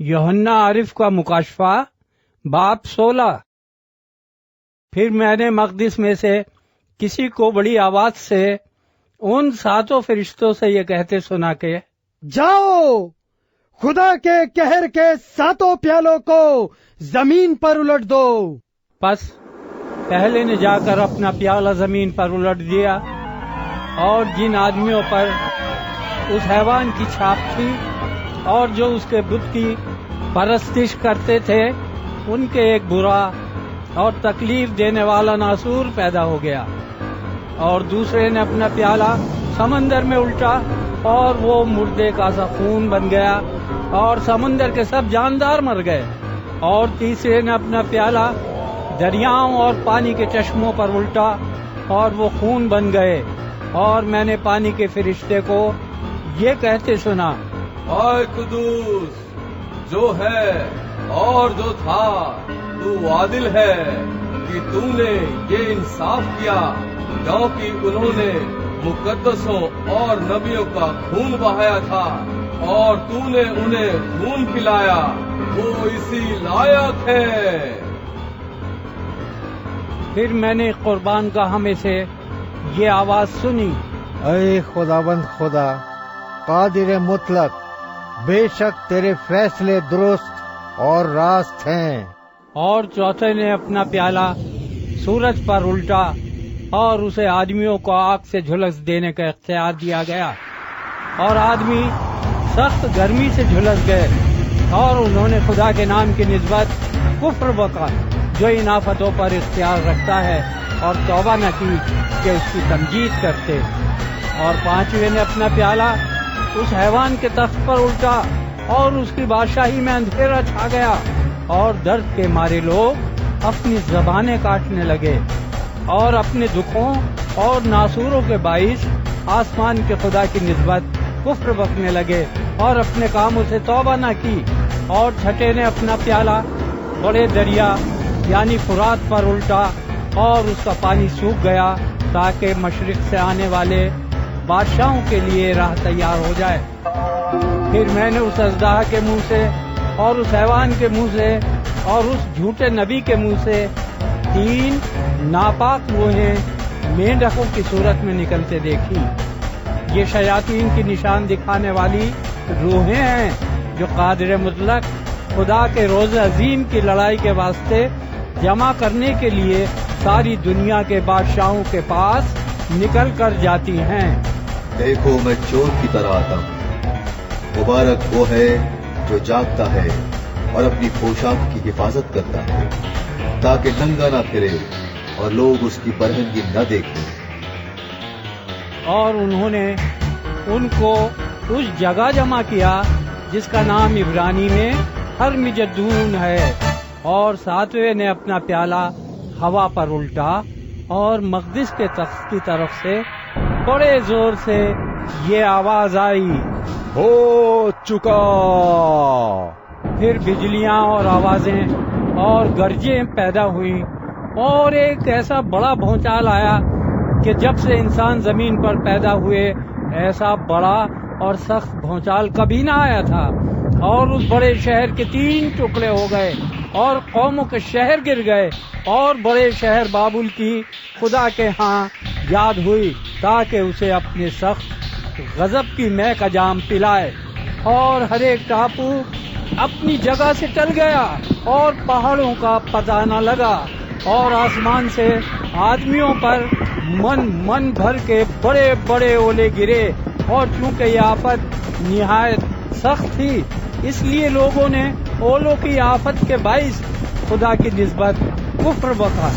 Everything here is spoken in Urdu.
یوحنا عارف کا مکاشفہ باب 16۔ پھر میں نے مقدس میں سے کسی کو بڑی آواز سے ان 7 فرشتوں سے یہ کہتے سنا کہ جاؤ، خدا کے قہر کے 7 پیالوں کو زمین پر الٹ دو۔ پس پہلے نے جا کر اپنا پیالہ زمین پر الٹ دیا، اور جن آدمیوں پر اس حیوان کی چھاپ تھی اور جو اس کے بت کی پرستش کرتے تھے، ان کے ایک برا اور تکلیف دینے والا ناسور پیدا ہو گیا۔ اور دوسرے نے اپنا پیالہ سمندر میں الٹا، اور وہ مردے کا سا خون بن گیا، اور سمندر کے سب جاندار مر گئے۔ اور تیسرے نے اپنا پیالہ دریاؤں اور پانی کے چشموں پر الٹا، اور وہ خون بن گئے۔ اور میں نے پانی کے فرشتے کو یہ کہتے سنا، اے قدوس جو ہے اور جو تھا، تو عادل ہے کہ تو نے یہ انصاف کیا، کیونکہ انہوں نے مقدسوں اور نبیوں کا خون بہایا تھا، اور تو نے انہیں خون پلایا، وہ اسی لائق ہے۔ پھر میں نے قربان گاہ میں سے یہ آواز سنی، اے خداوند خدا قادر مطلق، بے شک تیرے فیصلے درست اور راست ہیں۔ اور چوتھے نے اپنا پیالہ سورج پر الٹا، اور اسے آدمیوں کو آگ سے جھلس دینے کا اختیار دیا گیا، اور آدمی سخت گرمی سے جھلس گئے، اور انہوں نے خدا کے نام کی نسبت کفر بکا جو ان آفتوں پر اختیار رکھتا ہے، اور توبہ نہ کی کہ اس کی تمجید کرتے۔ اور پانچویں نے اپنا پیالہ اس حیوان کے تخت پر الٹا، اور اس کی بادشاہی میں اندھیرا چھا گیا، اور درد کے مارے لوگ اپنی زبانیں کاٹنے لگے، اور اپنے دکھوں اور ناسوروں کے باعث آسمان کے خدا کی نسبت کفر بکنے لگے، اور اپنے کاموں سے توبہ نہ کی۔ اور چھٹے نے اپنا پیالہ بڑے دریا یعنی فرات پر الٹا، اور اس کا پانی سوکھ گیا، تاکہ مشرق سے آنے والے بادشاہوں کے لیے راہ تیار ہو جائے۔ پھر میں نے اس اژدہا کے منہ سے اور اس حیوان کے منہ سے اور اس جھوٹے نبی کے منہ سے 3 ناپاک روحیں مینڈکوں کی صورت میں نکلتے دیکھی۔ یہ شیاطین کی نشان دکھانے والی روحیں ہیں، جو قادر مطلق خدا کے روز عظیم کی لڑائی کے واسطے جمع کرنے کے لیے ساری دنیا کے بادشاہوں کے پاس نکل کر جاتی ہیں۔ دیکھو میں چور کی طرح آتا ہوں، مبارک وہ ہے جو جاگتا ہے اور اپنی پوشاک کی حفاظت کرتا ہے، تاکہ ننگا نہ پھرے اور لوگ اس کی برہنگی نہ دیکھیں۔ اور انہوں نے ان کو اس جگہ جمع کیا جس کا نام عبرانی میں ہرمجدون ہے۔ اور 7ویں نے اپنا پیالہ ہوا پر الٹا، اور مقدس کے تخت کی طرف سے بڑے زور سے یہ آواز آئی، ہو چکا۔ پھر بجلیاں اور آوازیں اور گرجیں پیدا ہوئیں، اور ایک ایسا بڑا بھونچال آیا کہ جب سے انسان زمین پر پیدا ہوئے ایسا بڑا اور سخت بھونچال کبھی نہ آیا تھا۔ اور اس بڑے شہر کے 3 ٹکڑے ہو گئے، اور قوموں کے شہر گر گئے، اور بڑے شہر بابل کی خدا کے ہاں یاد ہوئی، تاکہ اسے اپنے سخت غضب کی مے کا جام پلائے۔ اور ہر ایک ٹاپو اپنی جگہ سے ٹل گیا، اور پہاڑوں کا پتہ نہ لگا، اور آسمان سے آدمیوں پر من بھر کے بڑے بڑے اولے گرے۔ اور چونکہ یہ آفت نہایت سخت تھی، اس لیے لوگوں نے اولوں کی آفت کے باعث خدا کی نسبت کفر بکا۔